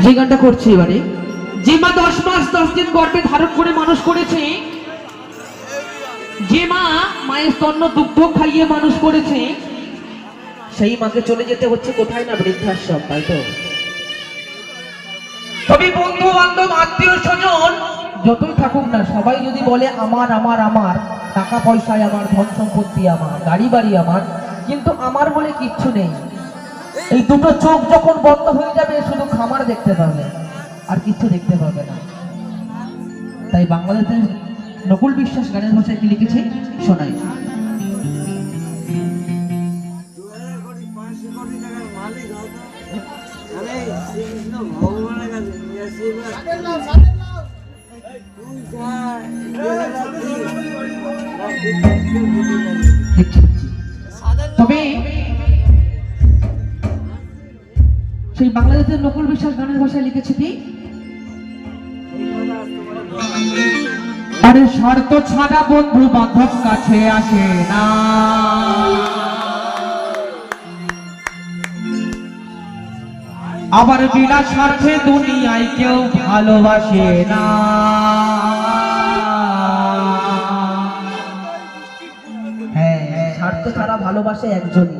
যে গানটা করছি এবারে, যে মা 10 মাস 10 দিন গর্ভে ধারণ করে মানুষ করেছে, যে মা মায়ের স্তন্য দুগ্ধ খাইয়ে মানুষ করেছে, সেই মাকে চলে যেতে হচ্ছে কোথায় না বৃদ্ধাশ্রম, তাই তো? তবে বন্ধু বান্ধব আত্মীয় স্বজন যতই থাকুক না, সবাই যদি বলে আমার আমার আমার, টাকা পয়সায় আমার, ধন সম্পত্তি আমার, গাড়ি বাড়ি আমার, কিন্তু আমার বলে কিচ্ছু নেই। এই দুটো চোখ যখন বন্ধ হয়ে যাবে, শুধু খামার দেখতে পাবে, আর কিছু দেখতে পাবে না। তাই বাংলাদেশের নকুল বিশ্বাস গানের ভাষায় কি লিখেছে শোনাই। তবে সেই বাংলাদেশের নকুল বিশ্বাস গানের ভাষায় লিখেছে কি, আরে স্বার্থ ছাড়া বন্ধু বান্ধব কাছে আসে না, আবার বিনা স্বার্থে দুনিয়ায় কেউ ভালোবাসে না। হ্যাঁ, স্বার্থ ছাড়া ভালোবাসে একজনই,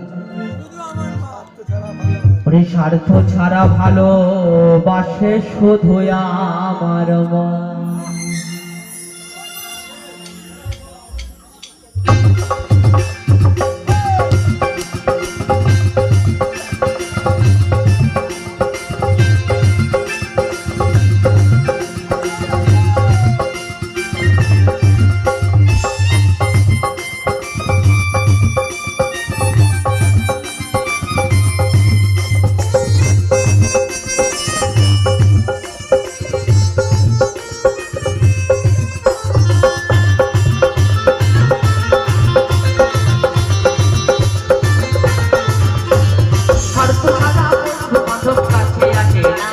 ওরে স্বার্থ ছাড়া ভালোবাসে শুধু আমার মন। স্বার্থ ছাড়া বন্ধু বান্ধব কাছে আসে না,